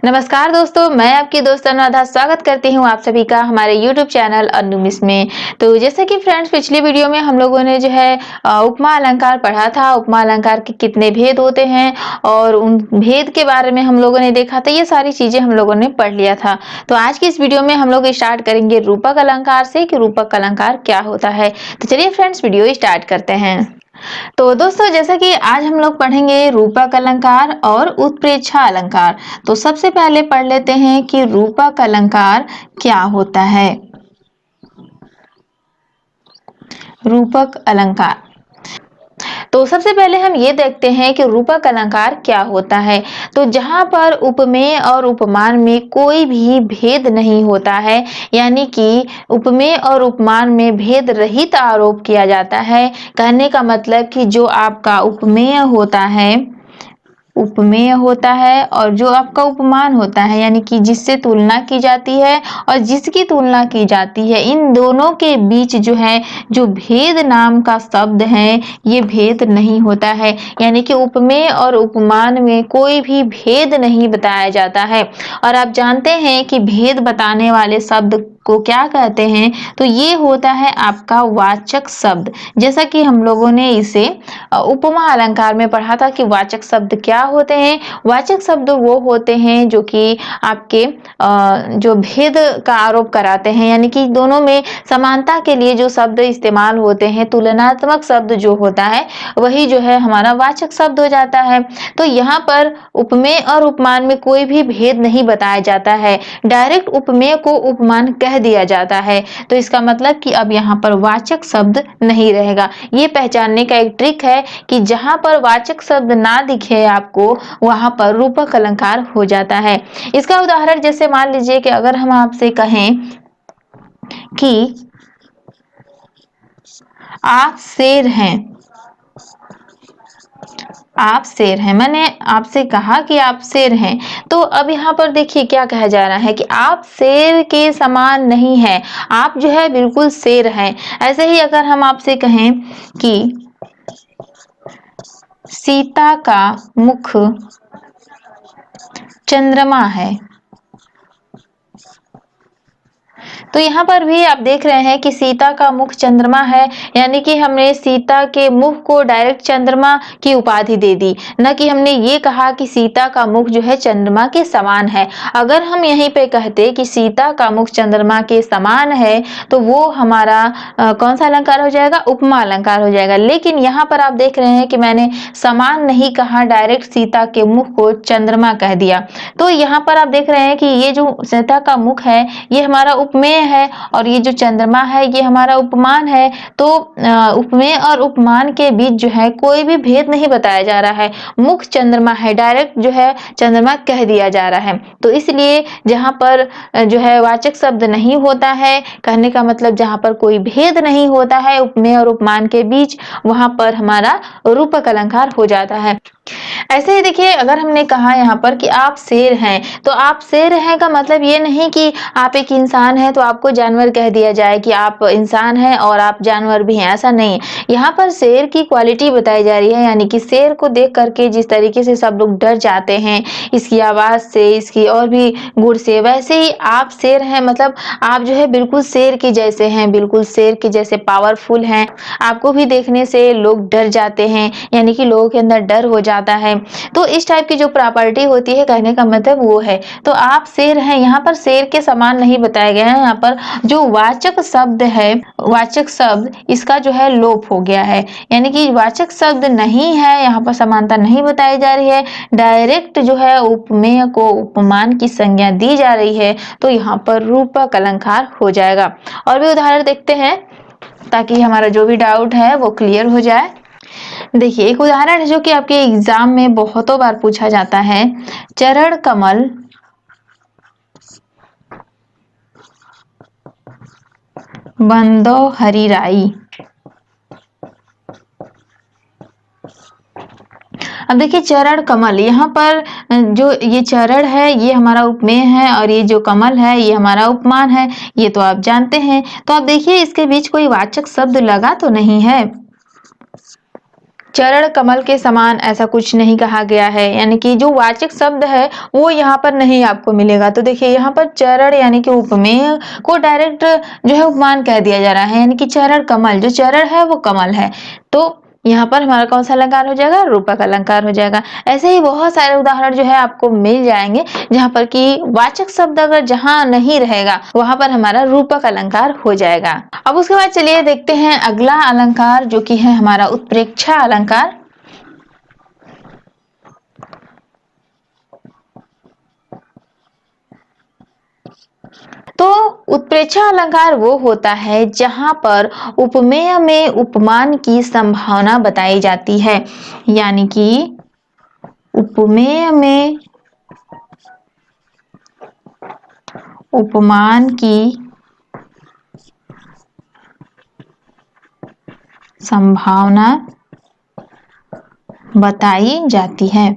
नमस्कार दोस्तों, मैं आपकी दोस्त अनुराधा स्वागत करती हूँ आप सभी का हमारे YouTube चैनल अनु मिस में। तो जैसे कि फ्रेंड्स पिछली वीडियो में हम लोगों ने जो है उपमा अलंकार पढ़ा था। उपमा अलंकार के कितने भेद होते हैं और उन भेद के बारे में हम लोगों ने देखा था। ये सारी चीजें हम लोगों ने पढ़ लिया था। तो आज की इस वीडियो में हम लोग स्टार्ट करेंगे रूपक अलंकार से कि रूपक अलंकार क्या होता है। तो चलिए फ्रेंड्स वीडियो स्टार्ट करते हैं। तो दोस्तों जैसा कि आज हम लोग पढ़ेंगे रूपक अलंकार और उत्प्रेक्षा अलंकार। तो सबसे पहले पढ़ लेते हैं कि रूपक अलंकार क्या होता है। रूपक अलंकार, तो सबसे पहले हम ये देखते हैं कि रूपक अलंकार क्या होता है। तो जहां पर उपमेय और उपमान में कोई भी भेद नहीं होता है, यानी कि उपमेय और उपमान में भेद रहित आरोप किया जाता है। कहने का मतलब कि जो आपका उपमेय होता है और जो आपका उपमान होता है, यानी कि जिससे तुलना की जाती है और जिसकी तुलना की जाती है, इन दोनों के बीच जो है जो भेद नाम का शब्द है, ये भेद नहीं होता है। यानी कि उपमेय और उपमान में कोई भी भेद नहीं बताया जाता है। और आप जानते हैं कि भेद बताने वाले शब्द को क्या कहते हैं, तो ये होता है आपका वाचक शब्द। जैसा कि हम लोगों ने इसे उपमा अलंकार में पढ़ा था कि वाचक शब्द क्या होते हैं। वाचक शब्द वो होते हैं जो कि आपके जो भेद का आरोप कराते हैं, यानी कि दोनों में समानता के लिए जो शब्द इस्तेमाल होते हैं, तुलनात्मक शब्द जो होता है वही जो है हमारा वाचक शब्द हो जाता है। तो यहाँ पर उपमेय और उपमान में कोई भी भेद नहीं बताया जाता है, डायरेक्ट उपमेय को उपमान कह दिया जाता है। तो इसका मतलब कि अब यहाँ पर वाचक शब्द नहीं रहेगा। ये पहचानने का एक ट्रिक है कि जहां पर वाचक शब्द ना दिखे आपको, वहां पर रूपक अलंकार हो जाता है। इसका उदाहरण जैसे मान लीजिए कि अगर हम आपसे कहें कि आप शेर हैं, आप शेर हैं, मैंने आपसे कहा कि आप शेर हैं। तो अब यहाँ पर देखिए क्या कहा जा रहा है कि आप शेर के समान नहीं है, आप जो है बिल्कुल शेर हैं। ऐसे ही अगर हम आपसे कहें कि सीता का मुख चंद्रमा है, तो यहाँ पर भी आप देख रहे हैं कि सीता का मुख चंद्रमा है, यानी कि हमने सीता के मुख को डायरेक्ट चंद्रमा की उपाधि दे दी, न कि हमने ये कहा कि सीता का मुख जो है चंद्रमा के समान है। अगर हम यहीं पे कहते कि सीता का मुख चंद्रमा के समान है, तो वो हमारा कौन सा अलंकार हो जाएगा, उपमा अलंकार हो जाएगा। लेकिन यहाँ पर आप देख रहे हैं कि मैंने समान नहीं कहा, डायरेक्ट सीता के मुख को चंद्रमा कह दिया। तो यहाँ पर आप देख रहे हैं कि ये जो सीता का मुख है ये हमारा उपमेय है और ये जो चंद्रमा है ये हमारा उपमान है। तो उपमेय और उपमान के बीच जो है कोई भी भेद नहीं बताया जा रहा है, मुख चंद्रमा है, डायरेक्ट जो है चंद्रमा कह दिया जा रहा है। तो इसलिए जहां पर जो है वाचक शब्द नहीं होता है, कहने का मतलब जहां पर कोई भेद नहीं होता है उपमेय और उपमान के बीच, वहां पर हमारा रूपक अलंकार हो जाता है। ऐसे ही देखिए अगर हमने कहा यहाँ पर कि आप शेर हैं, तो आप शेर हैं का मतलब ये नहीं कि आप एक इंसान हैं तो आपको जानवर कह दिया जाए कि आप इंसान हैं और आप जानवर भी हैं, ऐसा नहीं। यहाँ पर शेर की क्वालिटी बताई जा रही है, यानी कि शेर को देख करके जिस तरीके से सब लोग डर जाते हैं, इसकी आवाज से, इसकी और भी गुण से, वैसे ही आप शेर हैं, मतलब आप जो है बिल्कुल शेर के जैसे हैं, बिल्कुल शेर के जैसे पावरफुल हैं। आपको भी देखने से लोग डर जाते हैं, यानी कि लोगों के अंदर डर हो जाता है। तो इस टाइप की जो प्रॉपर्टी होती है, कहने का मतलब वो है। तो आप शेर हैं, यहाँ पर शेर के समान नहीं बताया गया है। यहाँ पर जो वाचक शब्द है, वाचक शब्द इसका जो है लोप हो गया है, यानी कि वाचक शब्द नहीं है, यहाँ पर समानता नहीं बताई जा रही है, डायरेक्ट जो है उपमेय को उपमान की संज्ञा दी जा रही है। तो यहाँ पर रूपक अलंकार हो जाएगा। और भी उदाहरण देखते हैं ताकि हमारा जो भी डाउट है वो क्लियर हो जाए। देखिए एक उदाहरण है जो कि आपके एग्जाम में बहुतों बार पूछा जाता है, चरण कमल बंदो हरिराई। अब देखिए चरण कमल, यहाँ पर जो ये चरण है ये हमारा उपमेय है और ये जो कमल है ये हमारा उपमान है, ये तो आप जानते हैं। तो आप देखिए इसके बीच कोई वाचक शब्द लगा तो नहीं है। चरण कमल के समान ऐसा कुछ नहीं कहा गया है, यानी कि जो वाचक शब्द है वो यहाँ पर नहीं आपको मिलेगा। तो देखिए यहाँ पर चरण यानी कि उपमेय को डायरेक्ट जो है उपमान कह दिया जा रहा है, यानी कि चरण कमल, जो चरण है वो कमल है। तो यहाँ पर हमारा कौन सा अलंकार हो जाएगा? रूपक अलंकार हो जाएगा। ऐसे ही बहुत सारे उदाहरण जो है आपको मिल जाएंगे जहाँ पर कि वाचक शब्द अगर जहाँ नहीं रहेगा वहां पर हमारा रूपक अलंकार हो जाएगा। अब उसके बाद चलिए देखते हैं अगला अलंकार जो कि है हमारा उत्प्रेक्षा अलंकार। तो उत्प्रेक्षा अलंकार वो होता है जहां पर उपमेय में उपमान की संभावना बताई जाती है, यानी कि उपमेय में उपमान की संभावना बताई जाती है।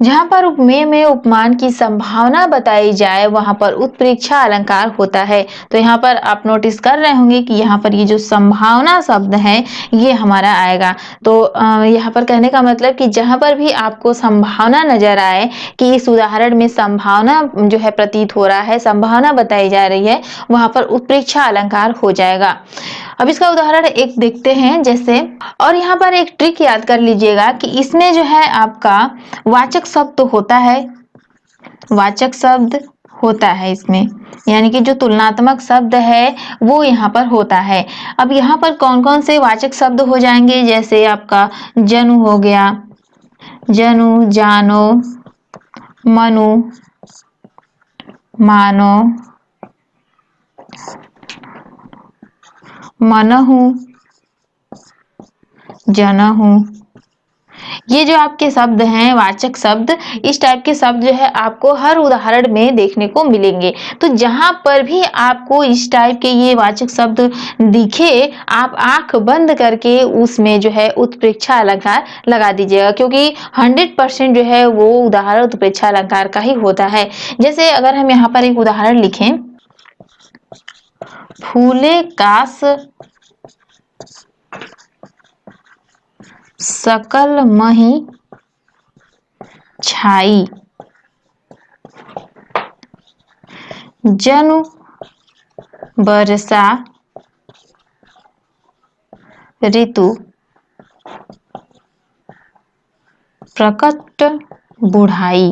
जहां पर उपमेय में उपमान की संभावना बताई जाए वहां पर उत्प्रेक्षा अलंकार होता है। तो यहाँ पर आप नोटिस कर रहे होंगे कि यहाँ पर ये जो संभावना शब्द है ये हमारा आएगा। तो यहाँ पर कहने का मतलब कि जहां पर भी आपको संभावना नजर आए कि इस उदाहरण में संभावना जो है प्रतीत हो रहा है, संभावना बताई जा रही है, वहां पर उत्प्रेक्षा अलंकार हो जाएगा। अब इसका उदाहरण एक देखते हैं जैसे, और यहाँ पर एक ट्रिक याद कर लीजिएगा कि इसमें जो है आपका वाचक शब्द तो होता है, वाचक शब्द होता है इसमें, यानी कि जो तुलनात्मक शब्द है वो यहाँ पर होता है। अब यहाँ पर कौन कौन से वाचक शब्द हो जाएंगे? जैसे आपका जनु हो गया, जनु, जानो, मनु, मानो, मनहु, जनहु। ये जो आपके शब्द हैं वाचक शब्द, इस टाइप के शब्द जो है आपको हर उदाहरण में देखने को मिलेंगे। तो जहां पर भी आपको इस टाइप के ये वाचक शब्द दिखे, आप आंख बंद करके उसमें जो है उत्प्रेक्षा अलंकार लगा दीजिएगा, क्योंकि 100% जो है वो उदाहरण उत्प्रेक्षा अलंकार का ही होता है। जैसे अगर हम यहाँ पर एक उदाहरण लिखें, फूले कास सकल मही छाई, जनु बरसा ऋतु प्रकट बुढ़ाई।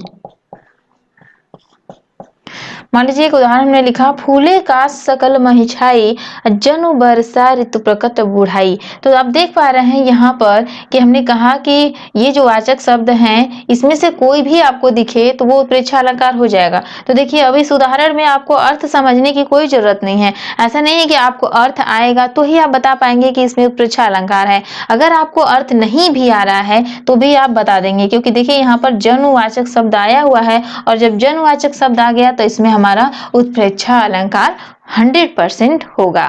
मान लीजिए एक उदाहरण में लिखा, फूले काश सकल मही छाई, जनु बरसा ऋतु प्रकट बुढ़ाई। तो आप देख पा रहे हैं यहाँ पर कि हमने कहा कि ये जो वाचक शब्द हैं इसमें से कोई भी आपको दिखे तो वो उत्प्रेक्षा अलंकार हो जाएगा। तो देखिए अब इस उदाहरण में आपको अर्थ समझने की कोई जरूरत नहीं है। ऐसा नहीं है कि आपको अर्थ आएगा तो ही आप बता पाएंगे कि इसमें उत्प्रेक्षा अलंकार है। अगर आपको अर्थ नहीं भी आ रहा है तो भी आप बता देंगे, क्योंकि देखिए यहाँ पर जनुवाचक शब्द आया हुआ है, और जब जनुवाचक शब्द आ गया तो इसमें हमारा उत्प्रेक्षा अलंकार 100% होगा।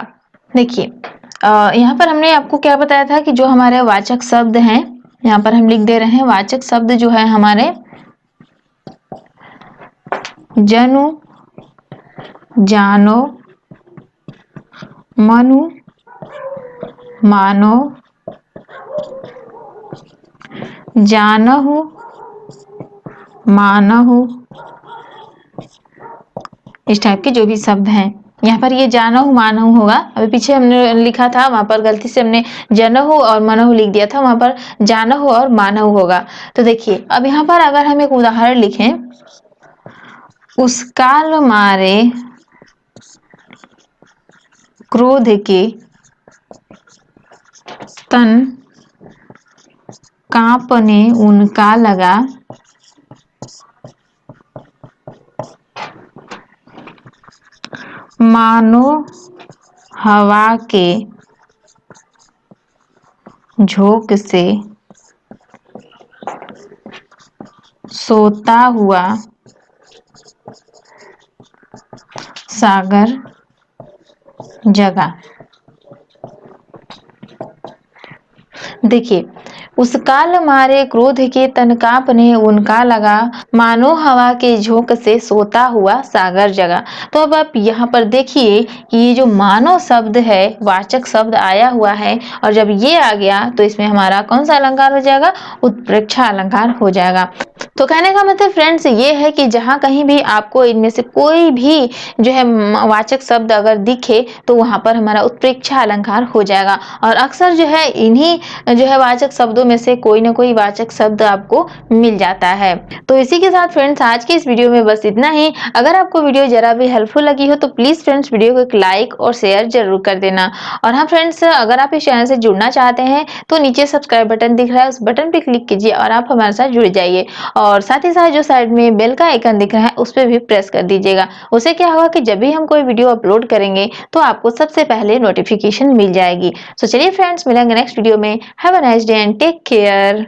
देखिए यहाँ पर हमने आपको क्या बताया था कि जो हमारे वाचक शब्द हैं, यहाँ पर हम लिख दे रहे हैं वाचक शब्द जो है हमारे जनु, जानो, मनु, मानो, जानहु, मानहु, इस टाइप के जो भी शब्द हैं। यहाँ पर ये जानहु मानहु होगा। अभी पीछे हमने लिखा था वहां पर गलती से हमने जनहु और मनहु लिख दिया था, वहां पर जानहु और मानहु होगा। तो देखिए अब यहाँ पर अगर हम एक उदाहरण लिखें, उस काल मारे क्रोध के तन कांपने उनका लगा, मानो हवा के झोंक से सोता हुआ सागर जगा। देखिए उस काल मारे क्रोध के तन कांपने, उनका लगा मानो हवा के झोंक से सोता हुआ सागर जगा। तो अब आप यहाँ पर देखिए कि ये जो मानो शब्द है, वाचक शब्द आया हुआ है, और जब ये आ गया तो इसमें हमारा कौन सा अलंकार हो जाएगा? उत्प्रेक्षा अलंकार हो जाएगा। तो कहने का मतलब फ्रेंड्स ये है कि जहाँ कहीं भी आपको इनमें से कोई भी जो है वाचक शब्द अगर दिखे तो वहां पर हमारा उत्प्रेक्षा अलंकार हो जाएगा। और अक्सर जो है इन्हीं जो है वाचक शब्दों में से कोई ना कोई वाचक शब्द आपको मिल जाता है। तो इसी के साथ फ्रेंड्स आज की इस वीडियो में बस इतना ही। अगर आपको वीडियो जरा भी हेल्पफुल लगी हो तो प्लीज फ्रेंड्स वीडियो को एक लाइक और शेयर जरूर कर देना। और हाँ फ्रेंड्स, अगर आप इस चैनल से जुड़ना चाहते हैं तो नीचे सब्सक्राइब बटन दिख रहा है, उस बटन पे क्लिक कीजिए और आप हमारे साथ जुड़ जाइए। और साथ ही साथ जो साइड में बेल का आइकन दिख रहा है उस पर भी प्रेस कर दीजिएगा। उससे क्या होगा कि जब भी हम कोई वीडियो अपलोड करेंगे तो आपको सबसे पहले नोटिफिकेशन मिल जाएगी। तो चलिए फ्रेंड्स, मिलेंगे नेक्स्ट वीडियो में। Have a nice day and take care.